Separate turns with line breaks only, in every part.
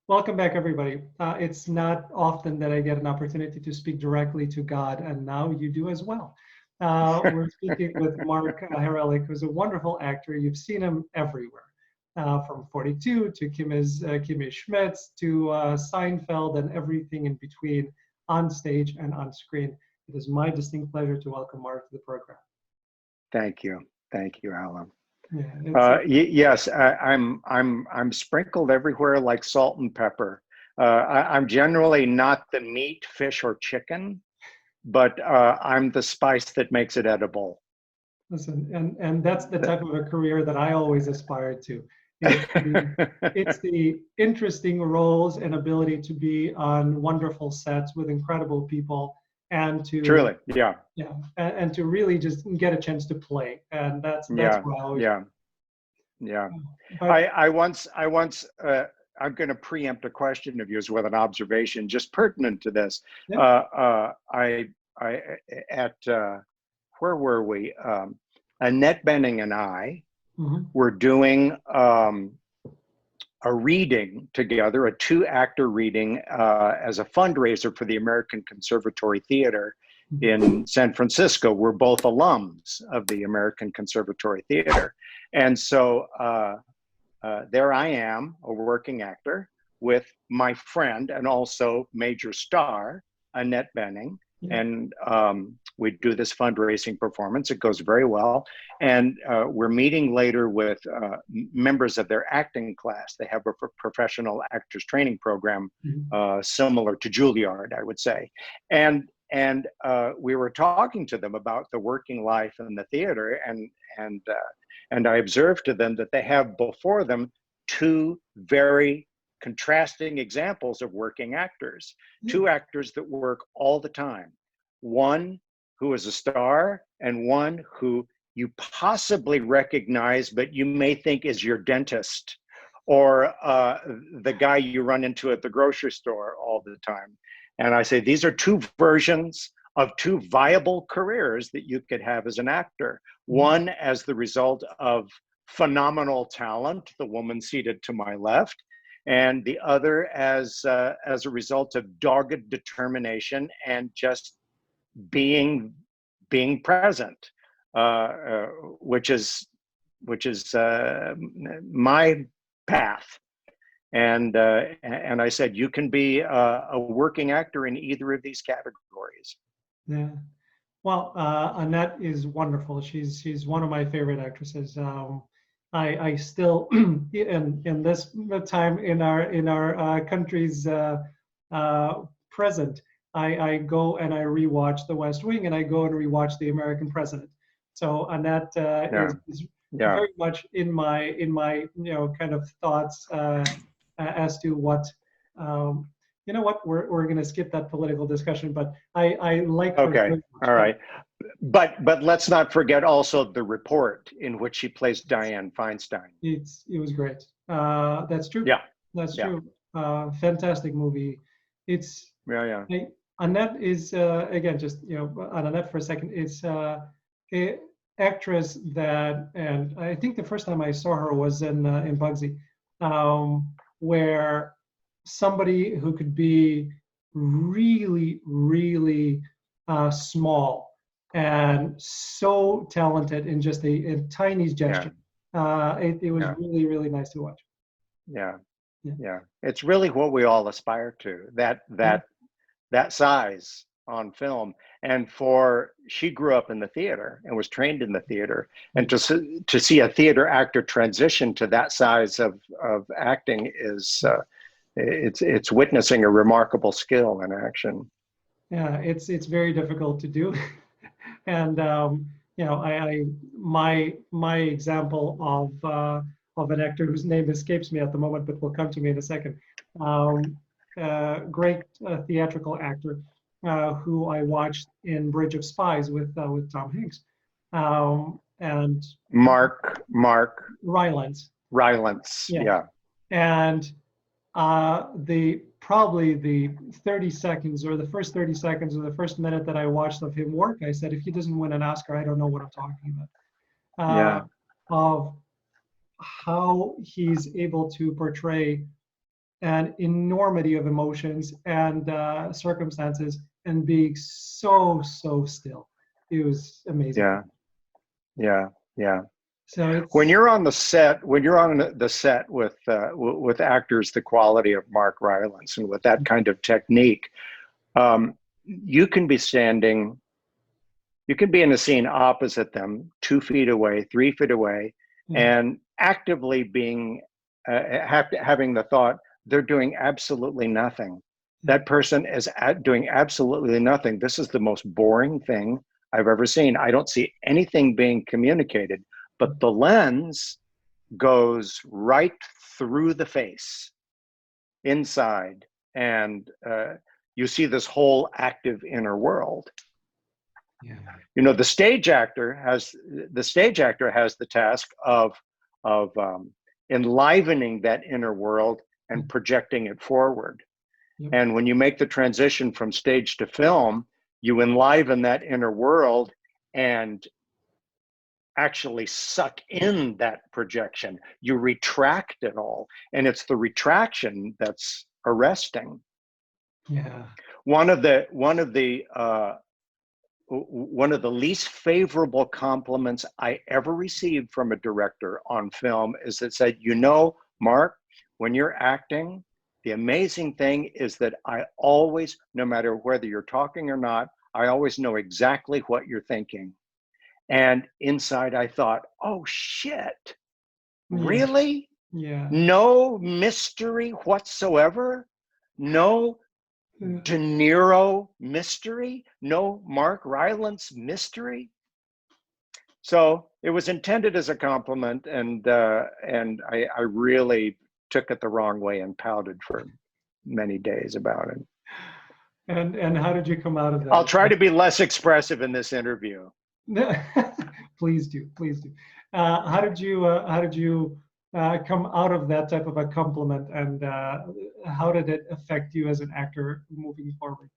Welcome back, everybody. It's not often that I get an opportunity to speak directly to God, and now you do as well. We're speaking with Mark Harelik, who's a wonderful actor. You've seen him everywhere, from 42 to Kimmy Schmitz to Seinfeld and everything in between, on stage and on screen. It is my distinct pleasure to welcome Mark to the program.
Thank you, Alan.
Yeah,
Yes, I'm sprinkled everywhere like salt and pepper. I'm generally not the meat, fish, or chicken, but I'm the spice that makes it edible.
listen, and that's the type of a career that I always aspired to. It's the interesting roles and ability to be on wonderful sets with incredible people and to
Truly, yeah,
and to really just get a chance to play. And that's
yeah,
what I always.
yeah.
But,
I once I'm going to preempt a question of yours with an observation just pertinent to this.
yeah.
I at where were we? Annette Bening and I were doing a reading together, a 2-actor reading as a fundraiser for the American Conservatory Theater in San Francisco. We're both alums of the American Conservatory Theater. And so there I am, a working actor, with my friend and also major star, Annette Bening. And we do this fundraising performance. It goes very well. And we're meeting later with members of their acting class. They have a professional actors training program similar to Juilliard, I would say. And we were talking to them about the working life in the theater. And I observed to them that they have before them 2 very contrasting examples of working actors, 2 actors that work all the time. One who is a star and one who you possibly recognize, but you may think is your dentist or the guy you run into at the grocery store all the time. And I say, these are 2 versions of 2 viable careers that you could have as an actor. One as the result of phenomenal talent, the woman seated to my left, and the other as a result of dogged determination and just being present, which is my path. And I said, you can be a working actor in either of these categories.
Yeah. Well, Annette is wonderful. She's one of my favorite actresses. I still in this time in our country's present, I go and I rewatch The West Wing and I go and rewatch The American President. So Annette is very much in my kind of thoughts as to what. You know what? We're going to skip that political discussion, but I like.
Okay, all right, but let's not forget also The Report, in which she plays Dianne Feinstein.
It was great. That's true.
Yeah,
that's true. Fantastic movie. It's Annette is again, just on Annette for a second. It's a actress that, and I think the first time I saw her was in Bugsy, where somebody who could be really, really small and so talented in just a tiny gesture. It was really, really nice to watch.
Yeah. It's really what we all aspire to, that size on film. And she grew up in the theater and was trained in the theater, and to see a theater actor transition to that size of acting is it's witnessing a remarkable skill in action.
Yeah, it's very difficult to do. And my example of an actor whose name escapes me at the moment, but will come to me in a second. Great theatrical actor who I watched in Bridge of Spies with Tom Hanks, and
Mark
Rylance.
Yeah.
And probably the 30 seconds or the first 30 seconds or the first minute that I watched of him work, I said, if he doesn't win an Oscar, I don't know what I'm talking about. Of how he's able to portray an enormity of emotions and circumstances and being so still. It was amazing.
Yeah, yeah, yeah.
So it's
When you're on the set, with actors the quality of Mark Rylance and with that kind of technique, you can be standing, you can be in a scene opposite them, 2 feet away, 3 feet away, and actively being having the thought they're doing absolutely nothing. That person is doing absolutely nothing. This is the most boring thing I've ever seen. I don't see anything being communicated, but the lens goes right through the face, inside, and you see this whole active inner world.
Yeah.
You know, the stage actor has the task of enlivening that inner world and projecting it forward.
Yep.
And when you make the transition from stage to film, you enliven that inner world and actually suck in that projection. You retract it all, and it's the retraction that's arresting.
Yeah.
One of the least favorable compliments I ever received from a director on film is that said, you know, Mark, when you're acting, the amazing thing is that I always, no matter whether you're talking or not, I always know exactly what you're thinking. And inside I thought, oh shit, really?
Yeah.
No mystery whatsoever? No De Niro mystery? No Mark Rylance mystery? So it was intended as a compliment, and I really took it the wrong way and pouted for many days about it.
And how did you come out of that?
I'll try to be less expressive in this interview.
Please do, please do. How did you come out of that type of a compliment, and how did it affect you as an actor moving forward?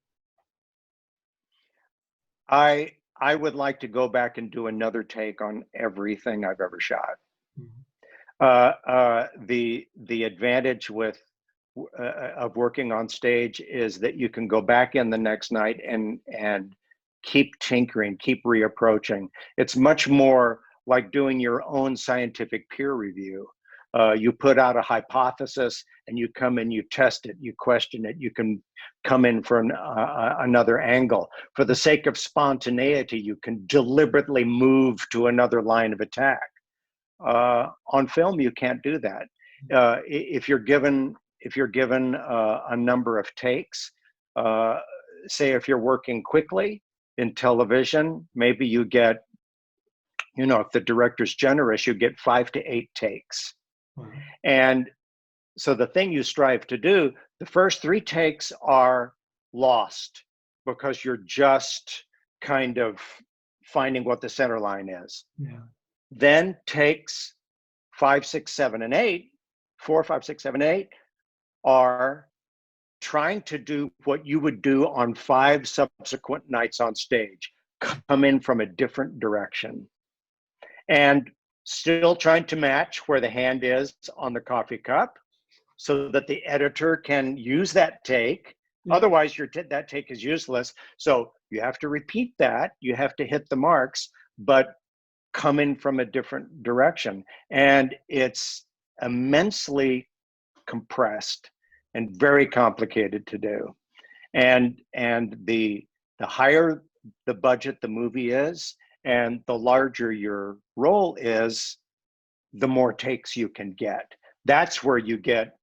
I would like to go back and do another take on everything I've ever shot. The advantage of working on stage is that you can go back in the next night and keep tinkering, keep reapproaching. It's much more like doing your own scientific peer review. You put out a hypothesis and you come in, you test it, you question it, you can come in from another angle. For the sake of spontaneity, you can deliberately move to another line of attack. On film, you can't do that. If you're given a number of takes, say if you're working quickly in television, maybe you get, you know, if the director's generous, you get 5 to 8 takes. And so the thing you strive to do, the first 3 takes are lost because you're just kind of finding what the center line is.
Yeah.
Then takes 5, 6, 7, and 8, 4, 5, 6, 7, 8 are trying to do what you would do on 5 subsequent nights on stage, come in from a different direction. And still trying to match where the hand is on the coffee cup so that the editor can use that take. Otherwise, that take is useless. So you have to repeat that. You have to hit the marks, but come in from a different direction. And it's immensely compressed and very complicated to do. And the higher the budget the movie is, and the larger your role is, the more takes you can get. That's where you get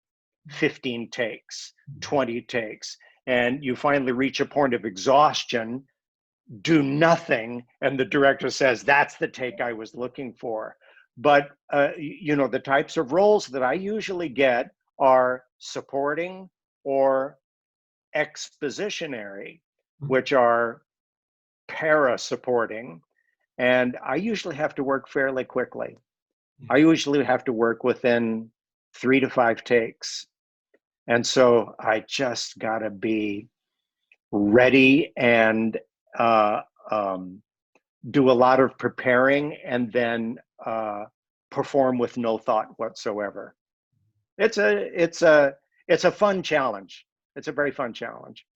15 takes, 20 takes, and you finally reach a point of exhaustion, do nothing, and the director says, that's the take I was looking for. But you know, the types of roles that I usually get are supporting or expositionary, which are para-supporting. And I usually have to work fairly quickly. I usually have to work within 3 to 5 takes. And so I just gotta be ready and do a lot of preparing and then perform with no thought whatsoever. It's a it's a fun challenge. It's a very fun challenge.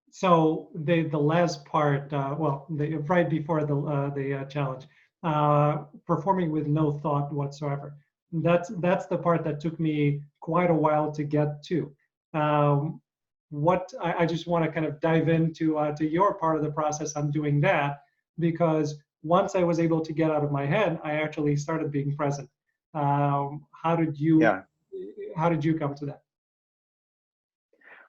So the last part, right before the challenge, performing with no thought whatsoever. That's the part that took me quite a while to get to. I just want to kind of dive into to your part of the process on doing that, because once I was able to get out of my head, I actually started being present. How did you come to that?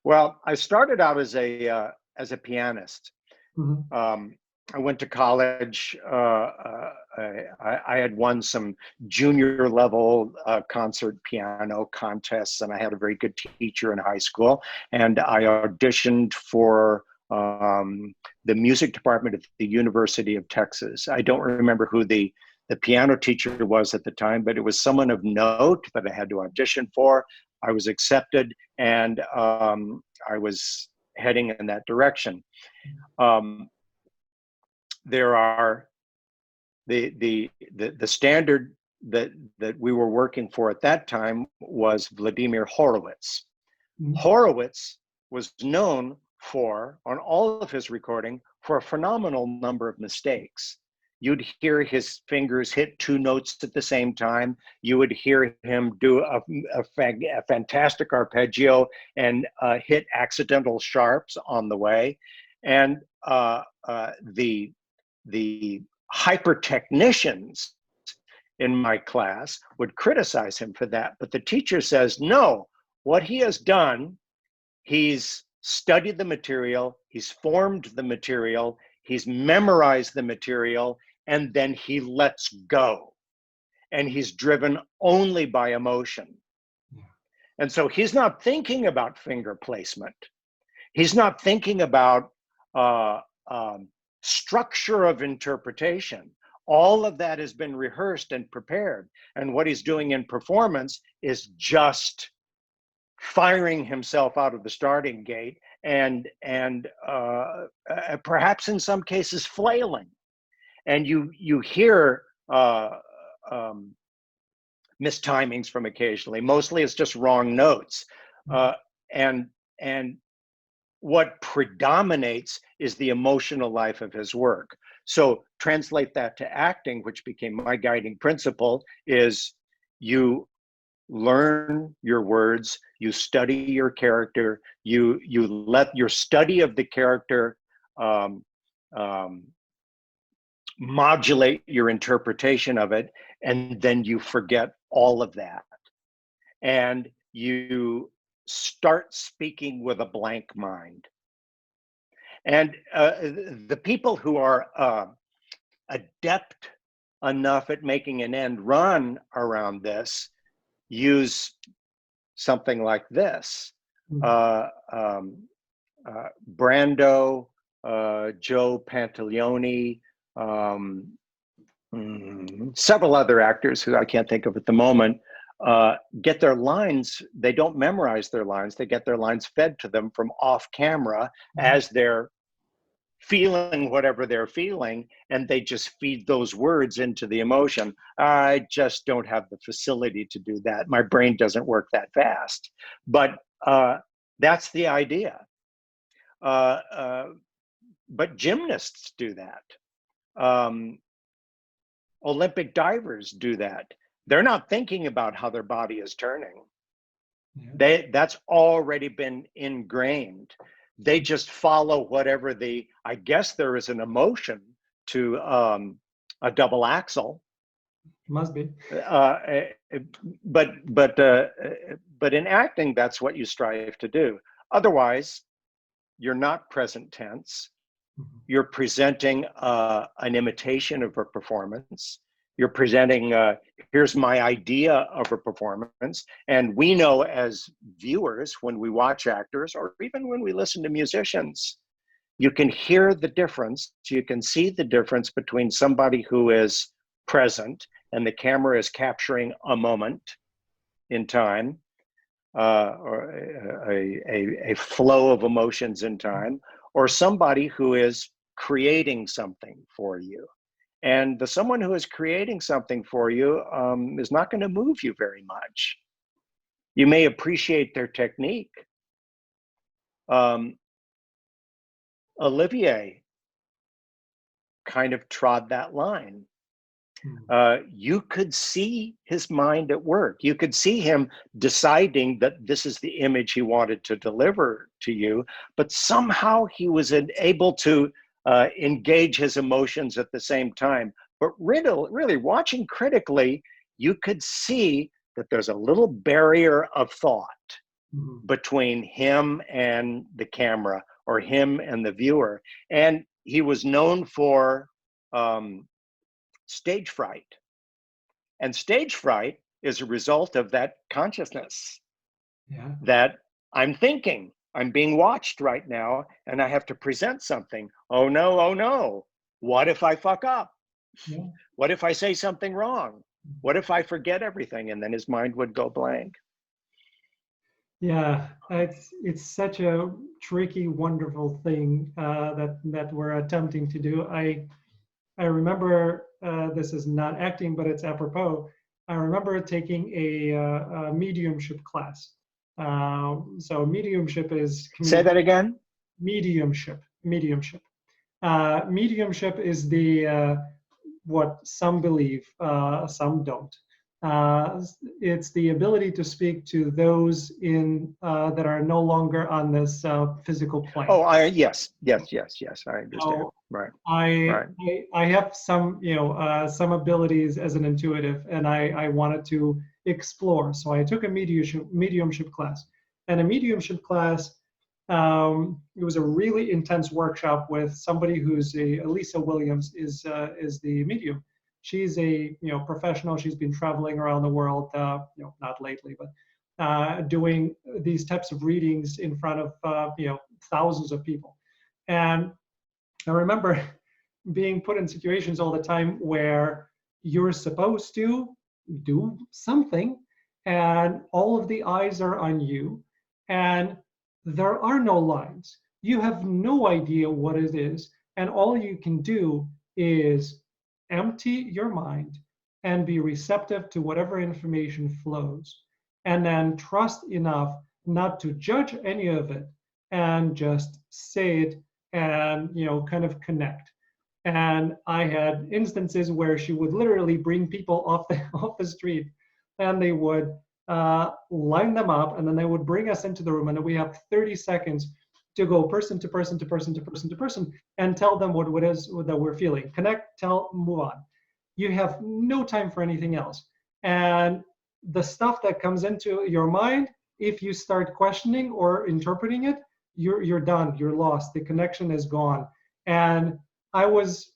Well, I started out as a pianist. Mm-hmm. I went to college. I had won some junior level concert piano contests, and I had a very good teacher in high school. And I auditioned for the music department at the University of Texas. I don't remember who the piano teacher was at the time, but it was someone of note that I had to audition for. I was accepted, and I was heading in that direction. There are the standard that we were working for at that time was Vladimir Horowitz. Mm-hmm. Horowitz was known for, on all of his recording, for a phenomenal number of mistakes. You'd hear his fingers hit two notes at the same time. You would hear him do a fantastic arpeggio and hit accidental sharps on the way. And the hyper technicians in my class would criticize him for that. But the teacher says, no, what he has done, he's studied the material, he's formed the material, he's memorized the material, and then he lets go. And he's driven only by emotion. Yeah. And so he's not thinking about finger placement. He's not thinking about structure of interpretation. All of that has been rehearsed and prepared. And what he's doing in performance is just firing himself out of the starting gate and perhaps in some cases flailing. And you hear mistimings from occasionally. Mostly it's just wrong notes. And what predominates is the emotional life of his work. So translate that to acting, which became my guiding principle, is you learn your words, you study your character, you let your study of the character modulate your interpretation of it, and then you forget all of that. And you start speaking with a blank mind. And the people who are adept enough at making an end run around this use something like this. Mm-hmm. Brando, Joe Pantaleone, several other actors who I can't think of at the moment, get their lines. They don't memorize their lines. They get their lines fed to them from off camera as they're feeling whatever they're feeling, and they just feed those words into the emotion. I just don't have the facility to do that. My brain doesn't work that fast. But that's the idea. But gymnasts do that. Olympic divers do that. They're not thinking about how their body is turning. Yeah. That's already been ingrained. They just follow whatever I guess there is an emotion to a double axel.
Must be.
But in acting, that's what you strive to do. Otherwise, you're not present tense. Mm-hmm. You're presenting an imitation of a performance. You're presenting, here's my idea of a performance. And we know as viewers, when we watch actors, or even when we listen to musicians, you can hear the difference. You can see the difference between somebody who is present and the camera is capturing a moment in time, or a flow of emotions in time, or somebody who is creating something for you. And someone who is creating something for you is not going to move you very much. You may appreciate their technique. Olivier kind of trod that line. You could see his mind at work. You could see him deciding that this is the image he wanted to deliver to you, but somehow he was able to engage his emotions at the same time. But really watching critically, you could see that there's a little barrier of thought between him and the camera, or him and the viewer. And he was known for stage fright. And stage fright is a result of that consciousness that I'm thinking, I'm being watched right now, and I have to present something. Oh no, what if I fuck up? What if I say something wrong? What if I forget everything? And then his mind would go blank.
Yeah, it's such a tricky, wonderful thing that we're attempting to do. I remember, this is not acting, but it's apropos. I remember taking a mediumship class. So mediumship is...
Say that again?
Mediumship. Mediumship is the, what some believe, some don't. It's the ability to speak to those in that are no longer on this physical plane.
Oh, yes, I understand.
So
right.
I have some, some abilities as an intuitive, and I wanted to explore. So I took a mediumship class, and a mediumship class, it was a really intense workshop with somebody who's Elisa Williams is the medium. She's a professional. She's been traveling around the world, not lately, but doing these types of readings in front of thousands of people. And I remember being put in situations all the time where you're supposed to do something, and all of the eyes are on you, and there are no lines. You have no idea what it is, and all you can do is empty your mind and be receptive to whatever information flows, and then trust enough not to judge any of it, and just say it and kind of connect. And I had instances where she would literally bring people off the street, and they would line them up, and then they would bring us into the room, and then we have 30 seconds to go person to person to person to person to person and tell them what it is that we're feeling. Connect, tell, move on. You have no time for anything else. And the stuff that comes into your mind, if you start questioning or interpreting it, you're done, you're lost, the connection is gone. And I was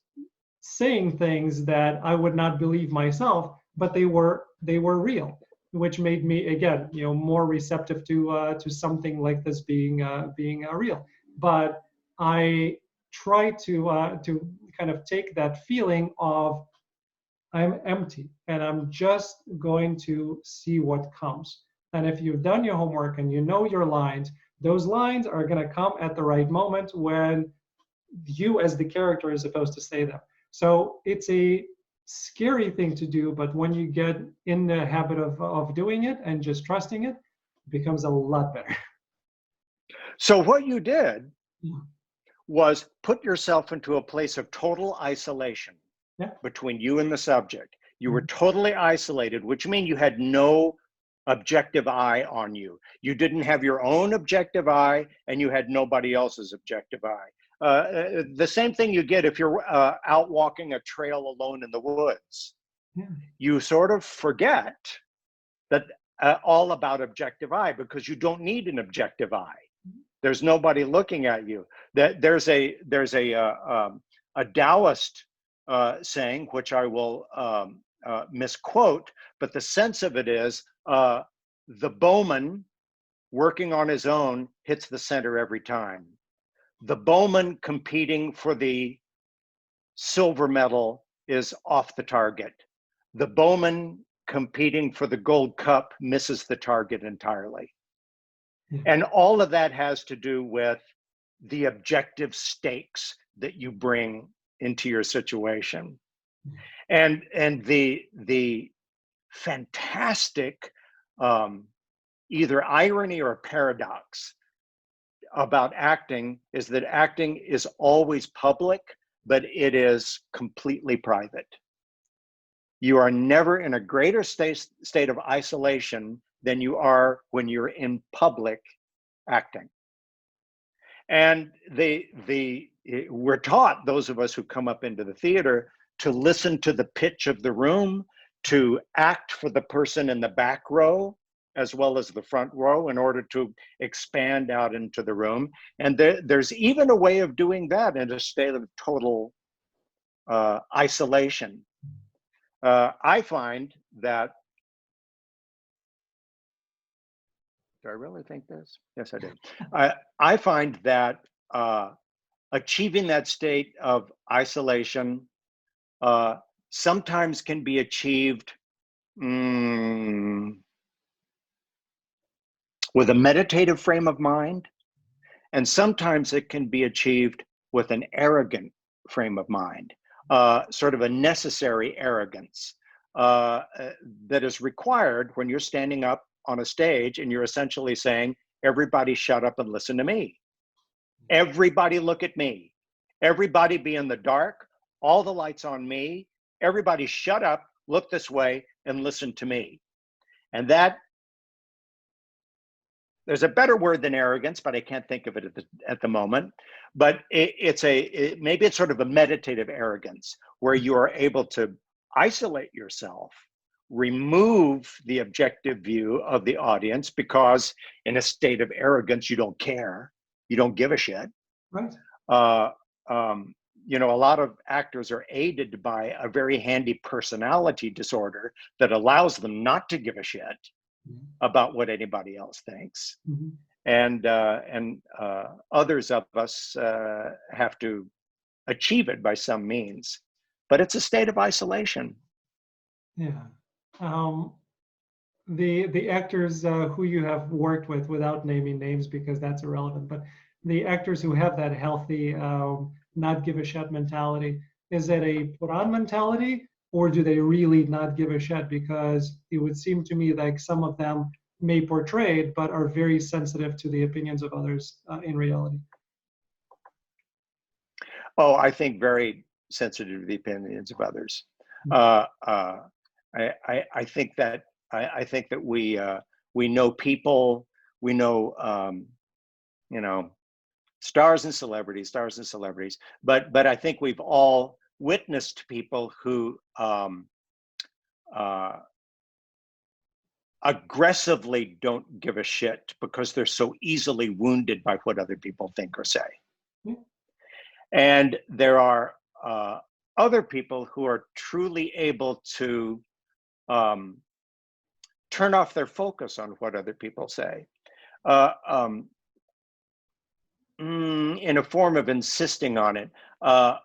saying things that I would not believe myself, but they were real, which made me, again, more receptive to something like this being real. But I try to kind of take that feeling of I'm empty and I'm just going to see what comes. And if you've done your homework and you know your lines, those lines are going to come at the right moment when you as the character is supposed to say them. So it's a scary thing to do, but when you get in the habit of doing it and just trusting it, it becomes a lot better.
So what you did was put yourself into a place of total isolation between you and the subject. You were totally isolated, which means you had no objective eye on you. You didn't have your own objective eye, and you had nobody else's objective eye. The same thing you get if you're out walking a trail alone in the woods. You sort of forget that all about objective eye, because you don't need an objective eye. There's nobody looking at you. There's a Taoist saying, which I will misquote, but the sense of it is the bowman working on his own hits the center every time. The bowman competing for the silver medal is off the target. The bowman competing for the gold cup misses the target entirely. And all of that has to do with the objective stakes that you bring into your situation. And the fantastic either irony or paradox about acting is that acting is always public, but it is completely private. You are never in a greater state of isolation than you are when you're in public acting. And we're taught, those of us who come up into the theater, to listen to the pitch of the room, to act for the person in the back row as well as the front row in order to expand out into the room. And there's even a way of doing that in a state of total isolation. I find that, do I really think this? Yes, I do. I find that achieving that state of isolation sometimes can be achieved with a meditative frame of mind, and sometimes it can be achieved with an arrogant frame of mind, sort of a necessary arrogance that is required when you're standing up on a stage and you're essentially saying, everybody shut up and listen to me. Everybody look at me. Everybody be in the dark, all the lights on me. Everybody shut up, look this way, and listen to me. And that, there's a better word than arrogance, but I can't think of it at the moment. But maybe it's sort of a meditative arrogance where you are able to isolate yourself, remove the objective view of the audience, because in a state of arrogance, you don't care. You don't give a shit.
Right.
You know, a lot of actors are aided by a very handy personality disorder that allows them not to give a shit about what anybody else thinks. And others of us have to achieve it by some means, but it's a state of isolation.
Yeah. The actors who you have worked with, without naming names because that's irrelevant, but the actors who have that healthy not give a shit mentality, is it a put on mentality, or do they really not give a shit? Because it would seem to me like some of them may portray it, but are very sensitive to the opinions of others in reality.
Oh, I think very sensitive to the opinions of others. I think that we know people, we know you know, stars and celebrities, but I think we've all witnessed people who aggressively don't give a shit because they're so easily wounded by what other people think or say. And there are other people who are truly able to turn off their focus on what other people say in a form of insisting on it. I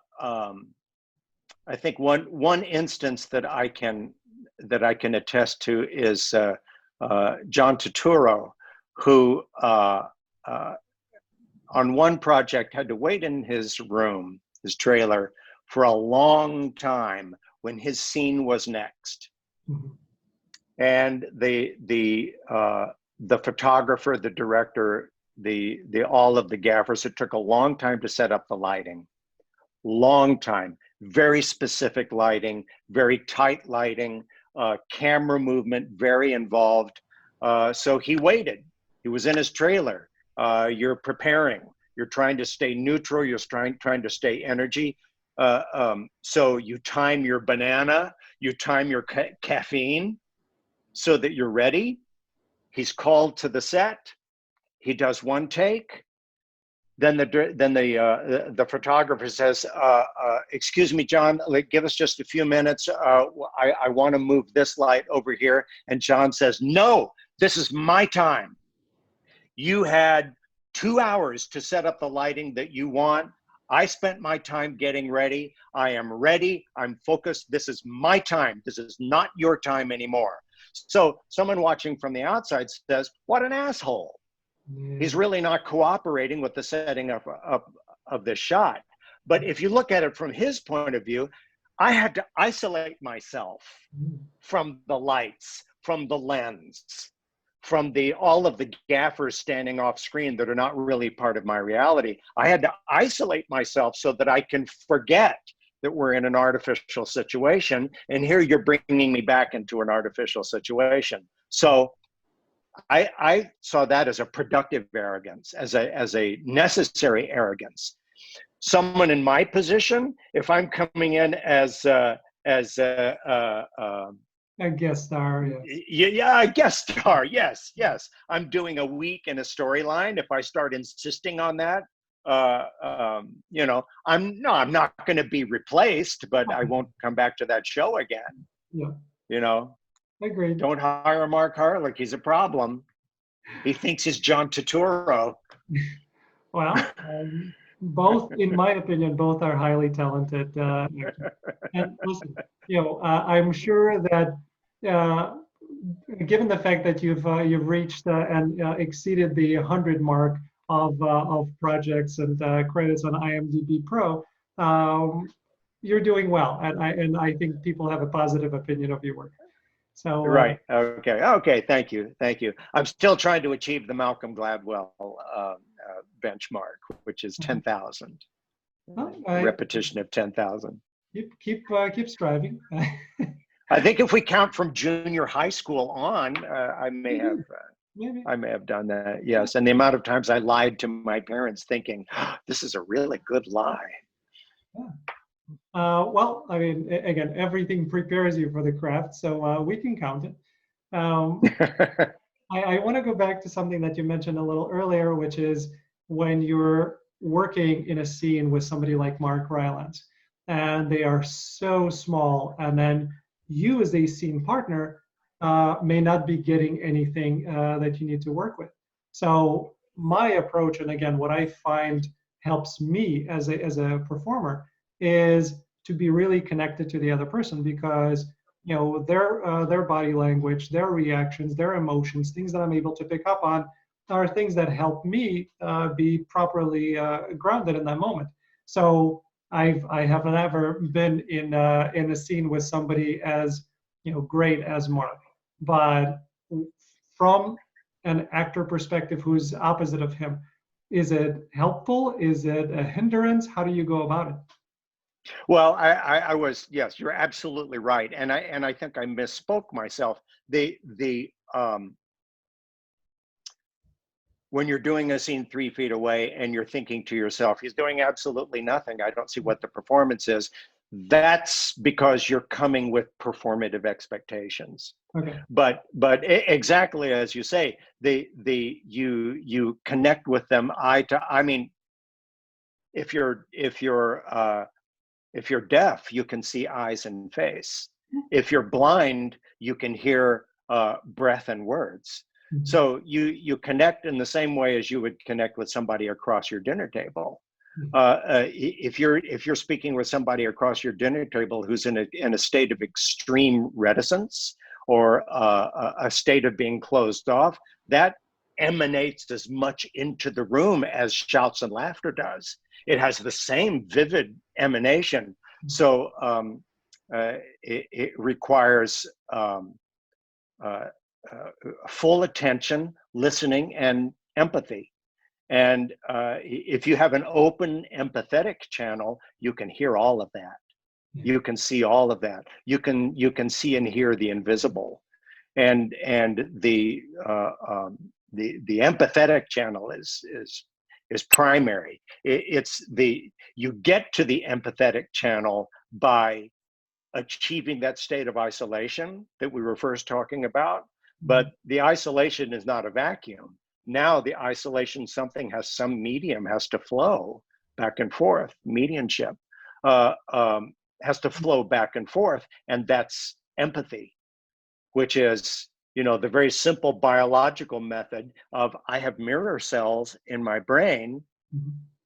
think one instance that I can attest to is John Turturro, who on one project had to wait in his room, his trailer, for a long time when his scene was next. And the photographer, the director, all of the gaffers, it took a long time to set up the lighting. Long time, very specific lighting, very tight lighting, camera movement, very involved. So he waited. He was in his trailer. You're preparing. You're trying to stay neutral. You're trying to stay energy. So you time your banana. You time your caffeine so that you're ready. He's called to the set. He does one take. Then the photographer says, excuse me, John, give us just a few minutes. I want to move this light over here. And John says, no, this is my time. You had 2 hours to set up the lighting that you want. I spent my time getting ready. I am ready. I'm focused. This is my time. This is not your time anymore. So someone watching from the outside says, what an asshole. He's really not cooperating with the setting of this shot. But if you look at it from his point of view, I had to isolate myself from the lights, from the lens, from all of the gaffers standing off screen that are not really part of my reality. I had to isolate myself so that I can forget that we're in an artificial situation. And here you're bringing me back into an artificial situation. So I saw that as a productive arrogance, as a necessary arrogance. Someone in my position, if I'm coming in as a
guest star, yes.
Yeah, a guest star, yes. I'm doing a week in a storyline. If I start insisting on that, you know, I'm not going to be replaced, but I won't come back to that show again.
Yeah,
you know.
Agreed.
Don't hire Mark Harelik. He's a problem. He thinks he's John Turturro.
Well, both, in my opinion, both are highly talented. And listen, you know, I'm sure that given the fact that you've reached and exceeded the 100 mark of projects and credits on IMDb Pro, you're doing well, and I think people have a positive opinion of your work. So
right. Okay. Thank you. I'm still trying to achieve the Malcolm Gladwell benchmark, which is 10,000. Repetition of 10,000.
Keep striving.
I think if we count from junior high school on, I may have done that. Yes, and the amount of times I lied to my parents, thinking this is a really good lie.
Yeah. Well, I mean, again, everything prepares you for the craft, so we can count it. I want to go back to something that you mentioned a little earlier, which is when you're working in a scene with somebody like Mark Rylance, and they are so small, and then you as a scene partner may not be getting anything that you need to work with. So my approach, and again, what I find helps me as a performer, is to be really connected to the other person, because you know their body language, their reactions, their emotions, things that I'm able to pick up on are things that help me be properly grounded in that moment. So I have never been in a scene with somebody as great as Mark, but from an actor perspective who's opposite of him, is it helpful? Is it a hindrance? How do you go about it?
Well, I was, yes, you're absolutely right, and I think I misspoke myself. When you're doing a scene 3 feet away and you're thinking to yourself, he's doing absolutely nothing, I don't see what the performance is. That's because you're coming with performative expectations.
Okay.
But exactly as you say, you connect with them eye to. I mean, if you're deaf, you can see eyes and face. If you're blind, you can hear breath and words. Mm-hmm. So you connect in the same way as you would connect with somebody across your dinner table. If you're speaking with somebody across your dinner table who's in a state of extreme reticence or a state of being closed off, that emanates as much into the room as shouts and laughter does. It has the same vivid emanation. So it requires full attention, listening, and empathy. And if you have an open, empathetic channel, you can hear all of that. You can see all of that. You can see and hear the invisible, and the empathetic channel is primary. You get to the empathetic channel by achieving that state of isolation that we were first talking about. But the isolation is not a vacuum. Now the isolation, some medium has to flow back and forth. Mediumship has to flow back and forth, and that's empathy, which is the very simple biological method of I have mirror cells in my brain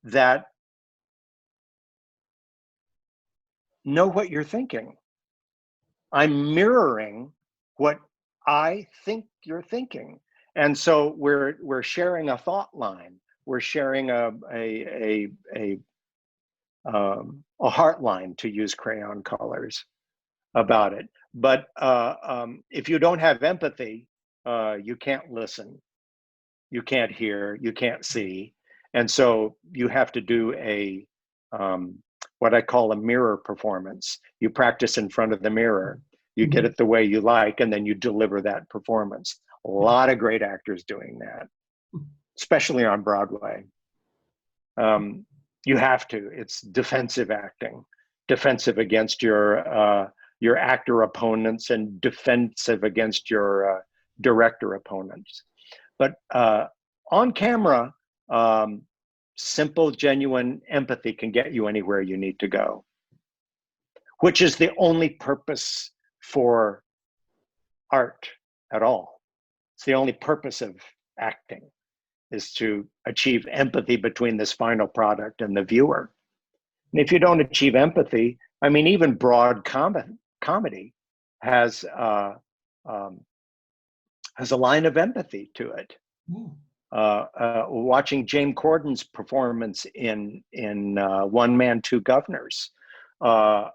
that know what you're thinking. I'm mirroring what I think you're thinking. And so we're sharing a thought line. We're sharing a heart line, to use crayon colors, about it. But if you don't have empathy, you can't listen, you can't hear, you can't see. And so you have to do a what I call a mirror performance. You practice in front of the mirror, you get it the way you like, and then you deliver that performance. A lot of great actors doing that, especially on Broadway. You have to. It's defensive acting, defensive against your actor opponents and defensive against your director opponents. But on camera, simple, genuine empathy can get you anywhere you need to go, which is the only purpose for art at all. It's the only purpose of acting, is to achieve empathy between this final product and the viewer. And if you don't achieve empathy, I mean, even broad comedy has a line of empathy to it. Watching James Corden's performance in One Man, Two Governors, the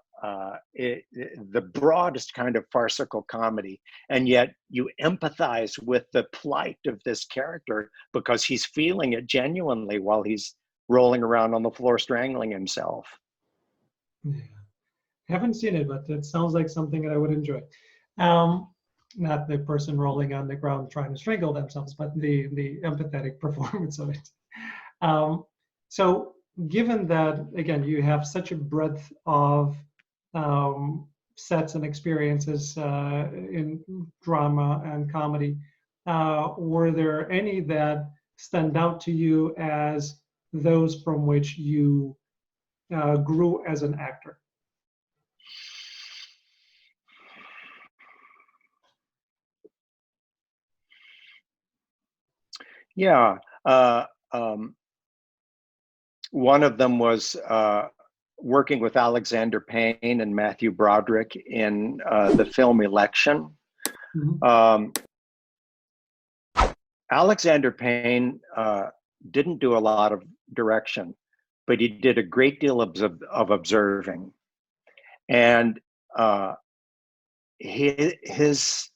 broadest kind of farcical comedy, and yet you empathize with the plight of this character because he's feeling it genuinely while he's rolling around on the floor strangling himself.
Yeah. Haven't seen it, but it sounds like something that I would enjoy. Not the person rolling on the ground trying to strangle themselves, but the empathetic performance of it. So given that, again, you have such a breadth of sets and experiences in drama and comedy, were there any that stand out to you as those from which you grew as an actor?
Yeah. One of them was working with Alexander Payne and Matthew Broderick in the film Election. Alexander Payne didn't do a lot of direction, but he did a great deal of observing. And his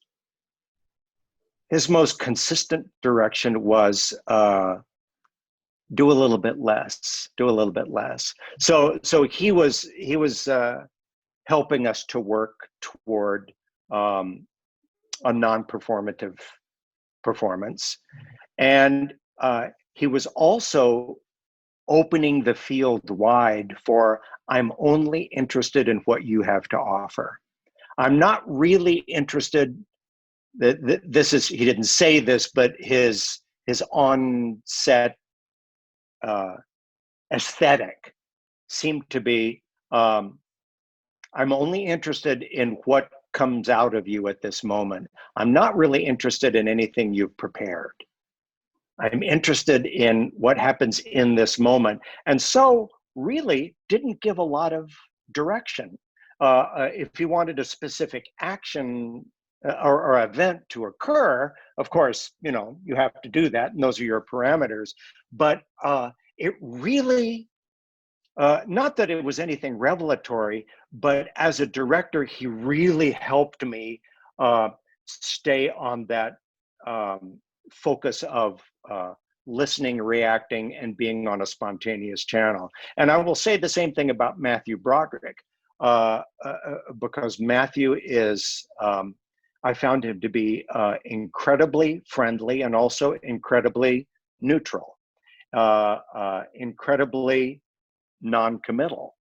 most consistent direction was do a little bit less, do a little bit less. So he was helping us to work toward a non-performative performance. And he was also opening the field wide for, I'm only interested in what you have to offer. I'm not really interested, this is, he didn't say this, but his on-set aesthetic seemed to be, I'm only interested in what comes out of you at this moment. I'm not really interested in anything you've prepared. I'm interested in what happens in this moment. And so really didn't give a lot of direction. If you wanted a specific action or event to occur, of course, you have to do that, and those are your parameters. But it really, not that it was anything revelatory, but as a director, he really helped me stay on that focus of listening, reacting, and being on a spontaneous channel. And I will say the same thing about Matthew Broderick, because Matthew is, I found him to be incredibly friendly and also incredibly neutral, incredibly non-committal.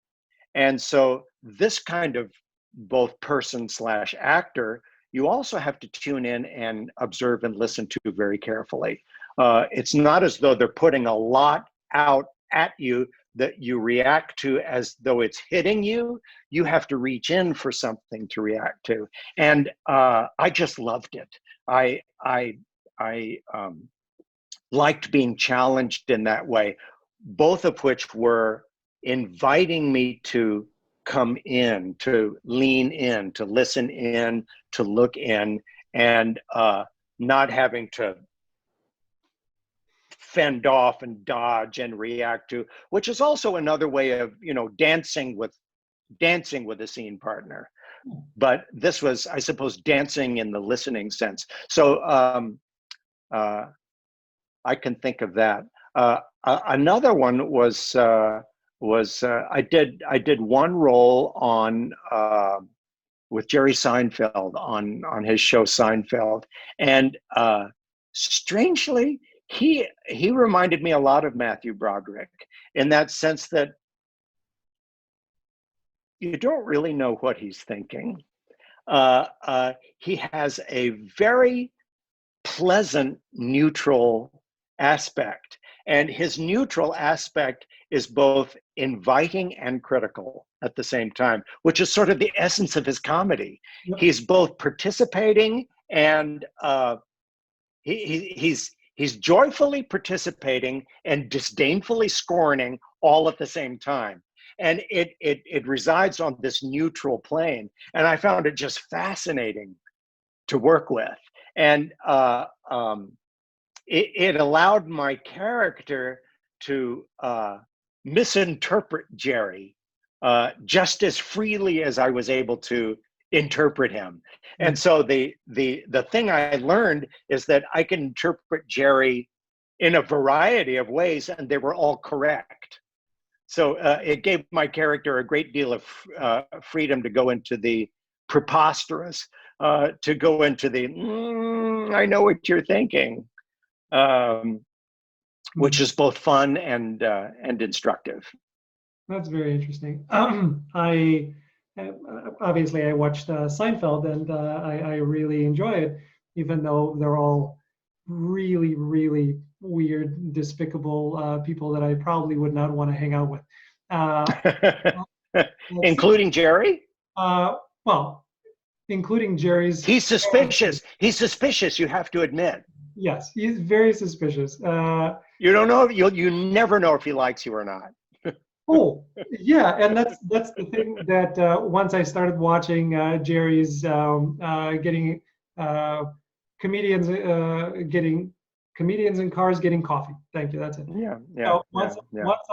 And so this kind of both person / actor, you also have to tune in and observe and listen to very carefully. It's not as though they're putting a lot out at you that you react to as though it's hitting you. You have to reach in for something to react to. And I just loved it. I liked being challenged in that way, both of which were inviting me to come in, to lean in, to listen in, to look in, and not having to fend off and dodge and react to, which is also another way of, dancing with dancing with a scene partner. But this was, I suppose, dancing in the listening sense. So I can think of that. Another one was I did one role on with Jerry Seinfeld on his show Seinfeld, and strangely, he reminded me a lot of Matthew Broderick in that sense that you don't really know what he's thinking. He has a very pleasant, neutral aspect. And his neutral aspect is both inviting and critical at the same time, which is sort of the essence of his comedy. Yep. He's both participating and he's joyfully participating and disdainfully scorning all at the same time. And it resides on this neutral plane. And I found it just fascinating to work with. And it allowed my character to misinterpret Jerry just as freely as I was able to interpret him. And so the thing I learned is that I can interpret Jerry in a variety of ways, and they were all correct. So it gave my character a great deal of freedom to go into the preposterous, to go into the, I know what you're thinking, which is both fun and instructive.
That's very interesting. I obviously I watched Seinfeld, and I really enjoy it, even though they're all really, really weird, despicable people that I probably would not want to hang out with.
Including Jerry?
Well, including Jerry's.
He's suspicious. He's suspicious, you have to admit.
Yes, he's very suspicious.
You don't know, you never know if he likes you or not.
Oh, yeah, and that's the thing that once I started watching Jerry's getting comedians in cars getting coffee. Thank you. That's it.
Yeah.
So once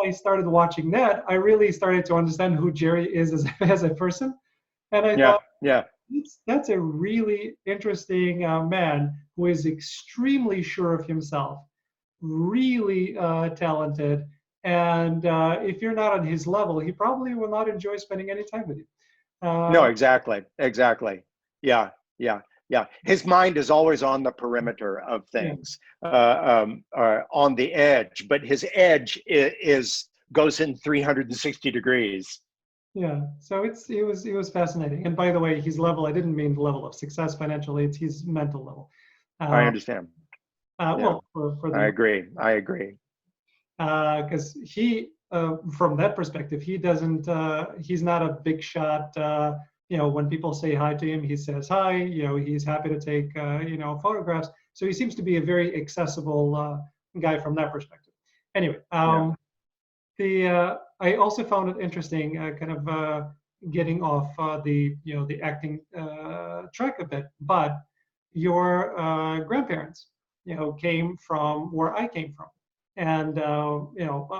I started watching that, I really started to understand who Jerry is as a person, and I thought, that's a really interesting man who is extremely sure of himself, really talented, and if you're not on his level, he probably will not enjoy spending any time with you.
No, exactly. Yeah. His mind is always on the perimeter of things, on the edge, but his edge goes in 360 degrees.
Yeah, so it was fascinating. And by the way, his level, I didn't mean the level of success financially, it's his mental level.
I understand.
Well,
I agree.
Because he, from that perspective, he's not a big shot. When people say hi to him, he says hi. He's happy to take photographs. So he seems to be a very accessible guy from that perspective. Anyway, I also found it interesting, kind of getting off the acting track a bit. But your grandparents, came from where I came from. And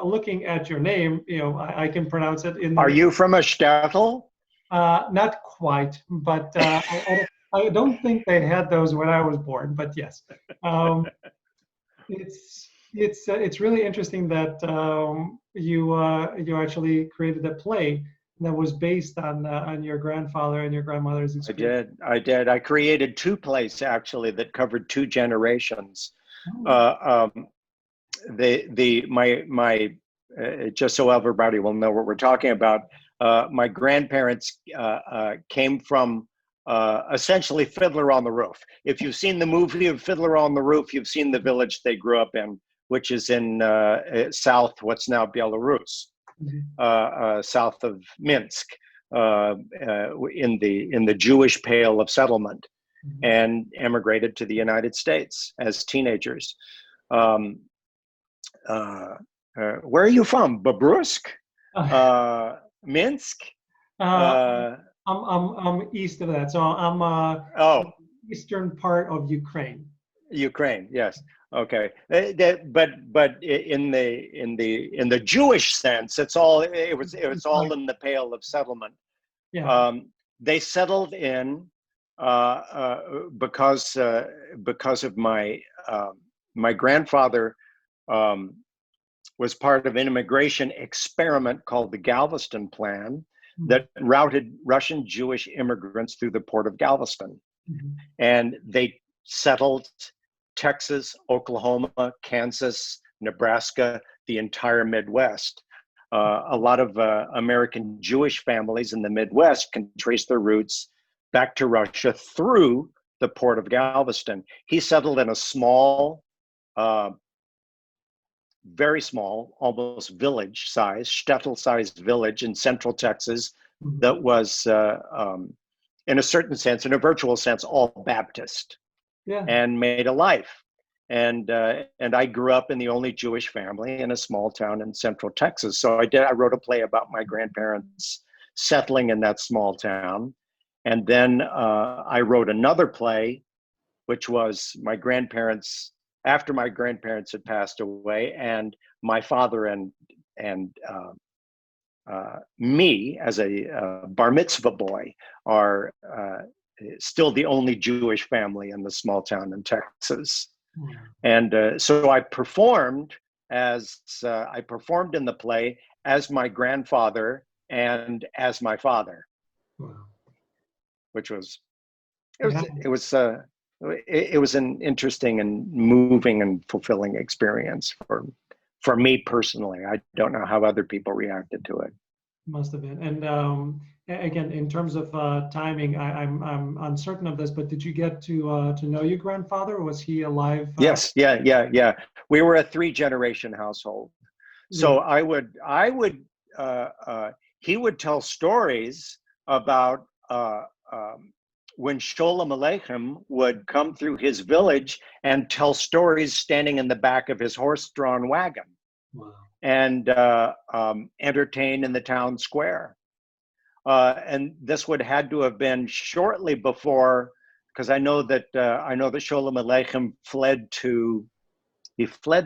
looking at your name, I can pronounce it in.
Are you from a shtetl?
Not quite, but I don't think they had those when I was born. But yes, it's really interesting that you actually created a play that was based on your grandfather and your grandmother's experience.
I did. I created two plays actually that covered two generations. Just so everybody will know what we're talking about, my grandparents came from essentially Fiddler on the Roof. If you've seen the movie of Fiddler on the Roof, you've seen the village they grew up in, which is in what's now Belarus, south of Minsk, in the Jewish Pale of Settlement, and emigrated to the United States as teenagers. Where are you from? Babrusk? Minsk?
I'm east of that, so I'm eastern part of Ukraine.
Ukraine, yes. Okay, but in the Jewish sense, it was all in the Pale of Settlement.
Yeah.
They settled in because of my grandfather was part of an immigration experiment called the Galveston Plan that routed Russian Jewish immigrants through the port of Galveston. And they settled Texas, Oklahoma, Kansas, Nebraska, the entire Midwest. A lot of American Jewish families in the Midwest can trace their roots back to Russia through the port of Galveston. He settled in a small, very small, almost village size, shtetl-sized village in central Texas that was, in a certain sense, in a virtual sense, all Baptist, and made a life. And I grew up in the only Jewish family in a small town in central Texas. So I wrote a play about my grandparents settling in that small town. And then I wrote another play, which was my grandparents, after my grandparents had passed away, and my father and me as a bar mitzvah boy are still the only Jewish family in the small town in Texas. And so I performed in the play as my grandfather and as my father, which was it was an interesting and moving and fulfilling experience for me personally. I don't know how other people reacted to it.
Must have been. And again, in terms of timing, I'm uncertain of this, but did you get to know your grandfather? Was he alive?
Yes, yeah. We were a 3-generation household. So he would tell stories about when Sholem Aleichem would come through his village and tell stories standing in the back of his horse-drawn wagon.
Wow.
And entertain in the town square. And this would had to have been shortly before, because I know that Sholem Aleichem fled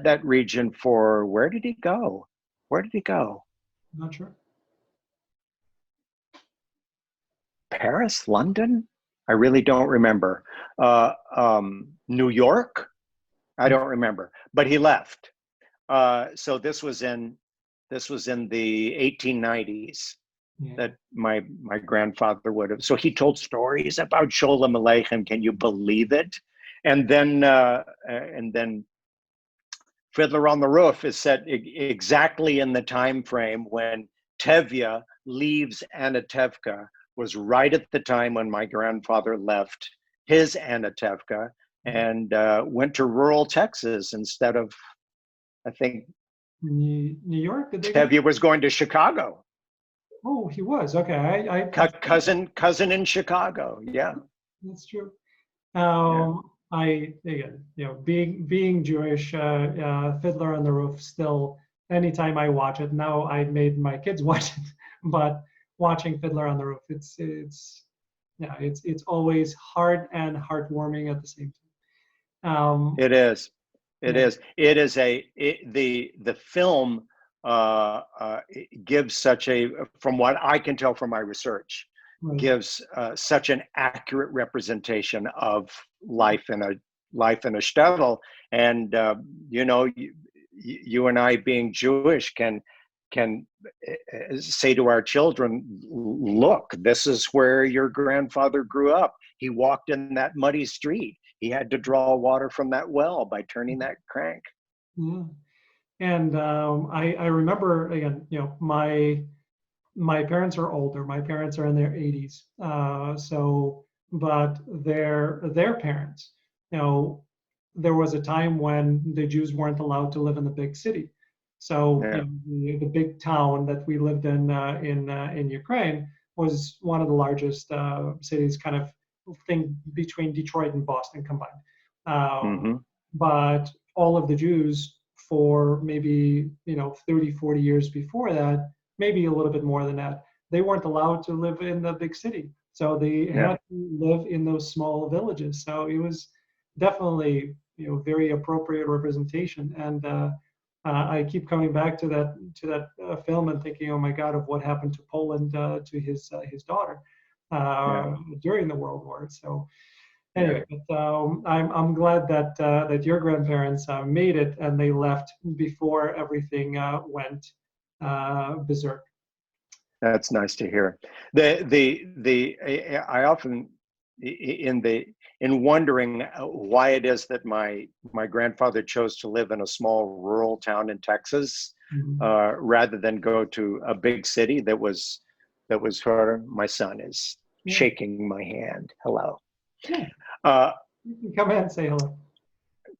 that region for, where did he go?
Not sure.
Paris, London? I really don't remember. New York? I don't remember, but he left. So this was in the 1890s that my grandfather would have. So he told stories about Sholem Aleichem. Can you believe it? And then Fiddler on the Roof is set exactly in the time frame when Tevye leaves Anatevka. Was right at the time when my grandfather left his Anatevka and went to rural Texas instead of, I think,
New York.
Tevye was going to Chicago.
Oh, he was. Okay.
Cousin in Chicago. Yeah,
that's true. Being Jewish, Fiddler on the Roof. Still, anytime I watch it now, I made my kids watch it, but watching Fiddler on the Roof, it's always hard and heartwarming at the same time.
It is. The film gives such a, from what I can tell from my research, gives such an accurate representation of life in a shtetl. And you and I, being Jewish, can say to our children, look, this is where your grandfather grew up. He walked in that muddy street. He had to draw water from that well by turning that crank.
Yeah. And I remember, again, my parents are older. My parents are in their 80s. But their parents, there was a time when the Jews weren't allowed to live in the big city. So the big town that we lived in Ukraine was one of the largest cities, kind of thing between Detroit and Boston combined. But all of the Jews for maybe 30, 40 years before that, maybe a little bit more than that, they weren't allowed to live in the big city. So they had to live in those small villages. So it was definitely very appropriate representation. And I keep coming back to that film and thinking, oh my God, of what happened to Poland to his daughter during the World War. So anyway, but, I'm glad that that your grandparents made it and they left before everything went berserk.
That's nice to hear. I often in wondering why it is that my grandfather chose to live in a small rural town in Texas rather than go to a big city that was her. My son is shaking my hand. Hello.
Yeah. You can come in and say hello.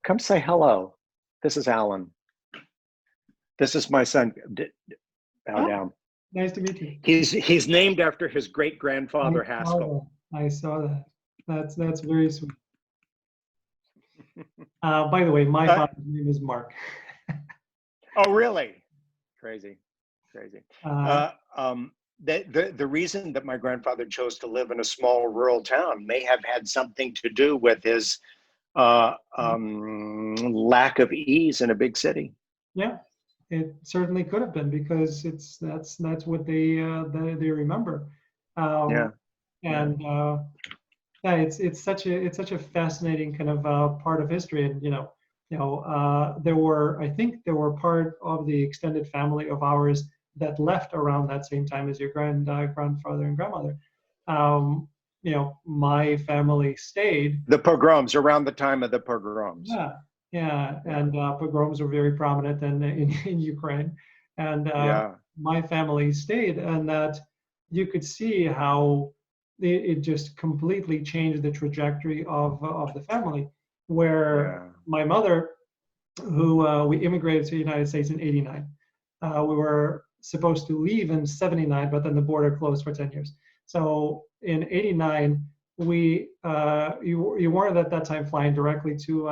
Come say hello. This is Alan. This is my son. Bow down.
Nice to meet you.
He's named after his great grandfather Haskell.
I saw that. That's very sweet. By the way, my father's name is Mark.
Oh, really? Crazy. The reason that my grandfather chose to live in a small rural town may have had something to do with his lack of ease in a big city.
Yeah, it certainly could have been, because that's what they remember. It's such a fascinating kind of part of history, and I think there were part of the extended family of ours that left around that same time as your grandfather and grandmother. My family stayed.
The pogroms, around the time of the pogroms.
Yeah, and pogroms were very prominent in Ukraine, and my family stayed, and that you could see how it just completely changed the trajectory of the family. Where my mother, who we immigrated to the United States in '89, we were supposed to leave in '79, but then the border closed for 10 years. So in '89, you weren't at that time flying directly to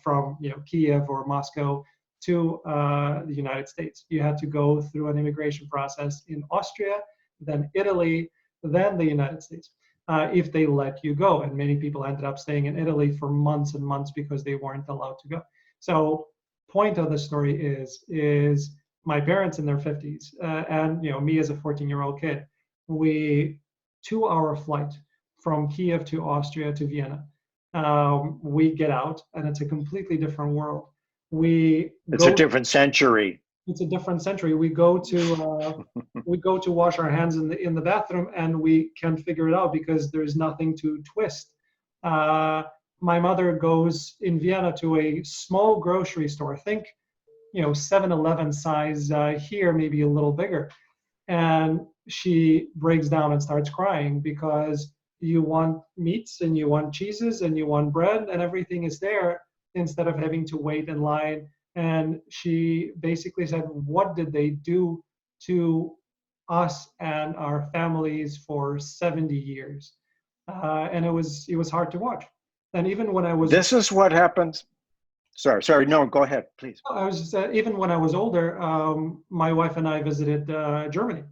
from Kiev or Moscow to the United States. You had to go through an immigration process in Austria, then Italy, then the United States, if they let you go. And many people ended up staying in Italy for months and months because they weren't allowed to go. So point of the story is my parents in their 50s and me as a 14-year-old kid, 2-hour flight from Kiev to Austria to Vienna. We get out and it's a completely different world.
It's a different century.
It's a different century. We go to wash our hands in the bathroom and we can't figure it out because there's nothing to twist. My mother goes in Vienna to a small grocery store. Think 7-Eleven size here, maybe a little bigger. And she breaks down and starts crying because you want meats and you want cheeses and you want bread and everything is there instead of having to wait in line. And she basically said, what did they do to us and our families for 70 years? And it was hard to watch. And even when I was...
This is what happens. Sorry. No, go ahead, please.
I was just, even when I was older, my wife and I visited Germany.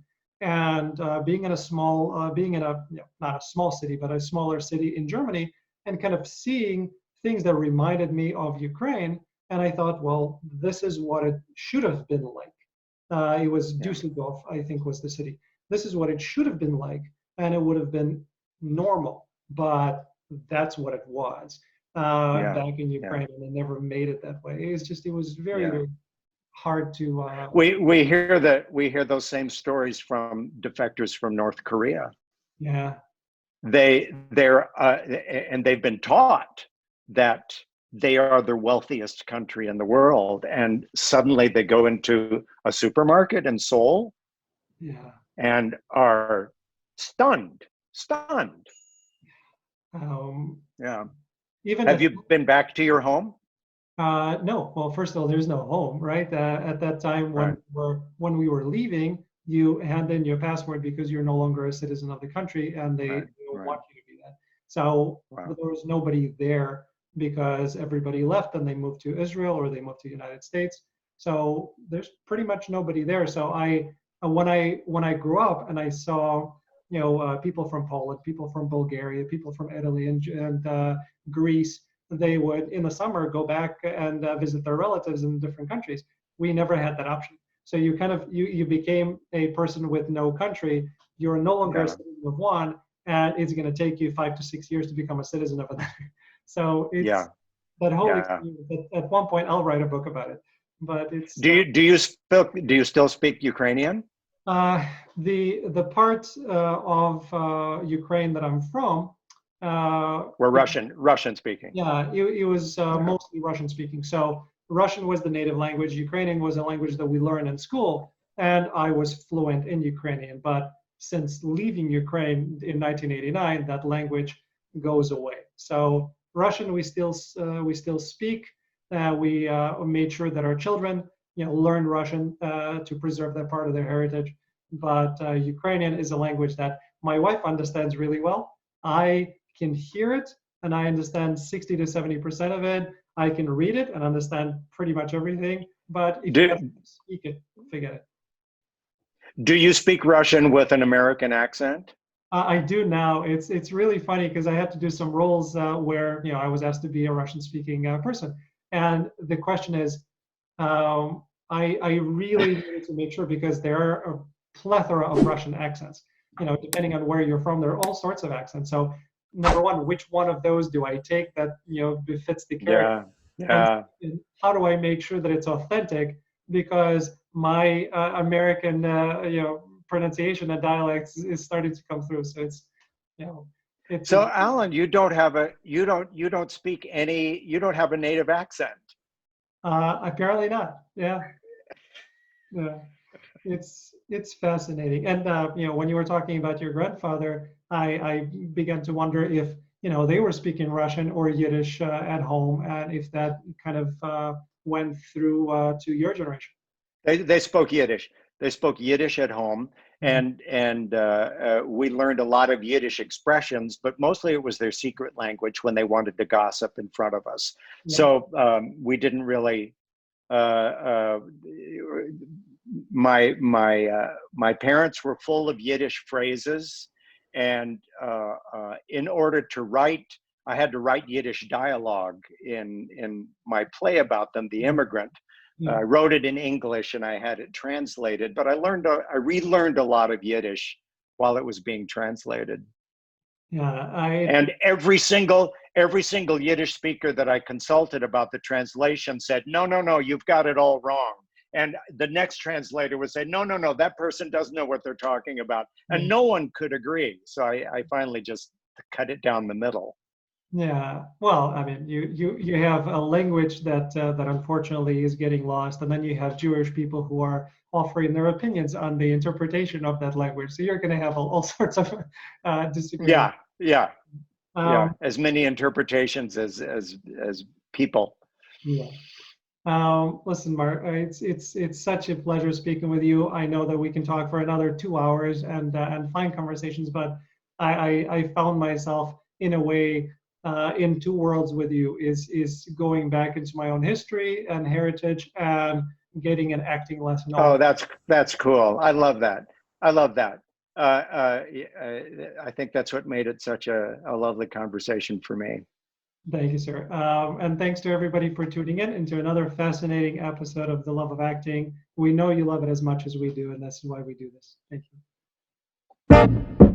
And being in a not a small city, but a smaller city in Germany, and kind of seeing things that reminded me of Ukraine. And I thought, well, this is what it should have been like. It was Düsseldorf, I think, was the city. This is what it should have been like, and it would have been normal. But that's what it was back in Ukraine, and they never made it that way. It was very, very hard to.
We hear those same stories from defectors from North Korea.
Yeah.
They're and they've been taught that they are the wealthiest country in the world, and suddenly they go into a supermarket in Seoul and are stunned. Have you been back to your home?
No. Well, first of all, there's no home, right? At that time when we were leaving, you hand in your passport because you're no longer a citizen of the country, and they don't want you to be that. So there was nobody there because everybody left and they moved to Israel or they moved to the United States. So there's pretty much nobody there. So when I grew up and I saw people from Poland, people from Bulgaria, people from Italy and Greece, they would in the summer go back and visit their relatives in different countries. we never had that option. So you kind of, you became a person with no country. You're no longer a citizen of one, and it's going to take you 5 to 6 years to become a citizen of another. So it's that whole experience. At one point, I'll write a book about it. But it's
do you still speak Ukrainian?
The part of Ukraine that I'm from,
were Russian speaking.
Yeah, it was mostly Russian speaking. So Russian was the native language. Ukrainian was a language that we learned in school, and I was fluent in Ukrainian. But since leaving Ukraine in 1989, that language goes away. So Russian we still speak. We made sure that our children, learn Russian to preserve that part of their heritage. But Ukrainian is a language that my wife understands really well. I can hear it, and I understand 60 to 70% of it. I can read it and understand pretty much everything. But if you have to speak it, forget it.
Do you speak Russian with an American accent?
I do now. It's really funny because I had to do some roles where I was asked to be a Russian-speaking person, and the question is, I really needed to make sure, because there are a plethora of Russian accents. Depending on where you're from, there are all sorts of accents. So, number one, which one of those do I take that befits the character?
Yeah.
And how do I make sure that it's authentic? Because my American pronunciation and dialects is starting to come through. So it's
So Alan, you don't have a native accent.
Apparently not. Yeah. It's fascinating. And when you were talking about your grandfather, I began to wonder if they were speaking Russian or Yiddish at home, and if that kind of went through to your generation.
They spoke Yiddish. They spoke Yiddish at home, and we learned a lot of Yiddish expressions, but mostly it was their secret language when they wanted to gossip in front of us. Yeah. So we didn't really. My parents were full of Yiddish phrases, and in order to write, I had to write Yiddish dialogue in my play about them, The Immigrant. I wrote it in English and I had it translated, but I relearned a lot of Yiddish while it was being translated. And every single Yiddish speaker that I consulted about the translation said, no, you've got it all wrong. And the next translator would say, no, that person doesn't know what they're talking about. And no one could agree. So I finally just cut it down the middle.
Yeah, well, I mean, you have a language that unfortunately is getting lost, and then you have Jewish people who are offering their opinions on the interpretation of that language. So you're going to have all sorts of disagreements.
Yeah. As many interpretations as people.
Yeah. Listen, Mark, it's such a pleasure speaking with you. I know that we can talk for another 2 hours and find conversations, but I found myself in a way in two worlds with you, is going back into my own history and heritage and getting an acting lesson.
Oh, that's cool. I love that. I think that's what made it such a lovely conversation for me.
Thank you, sir. And thanks to everybody for tuning in into another fascinating episode of The Love of Acting. We know you love it as much as we do, and that's why we do this. Thank you.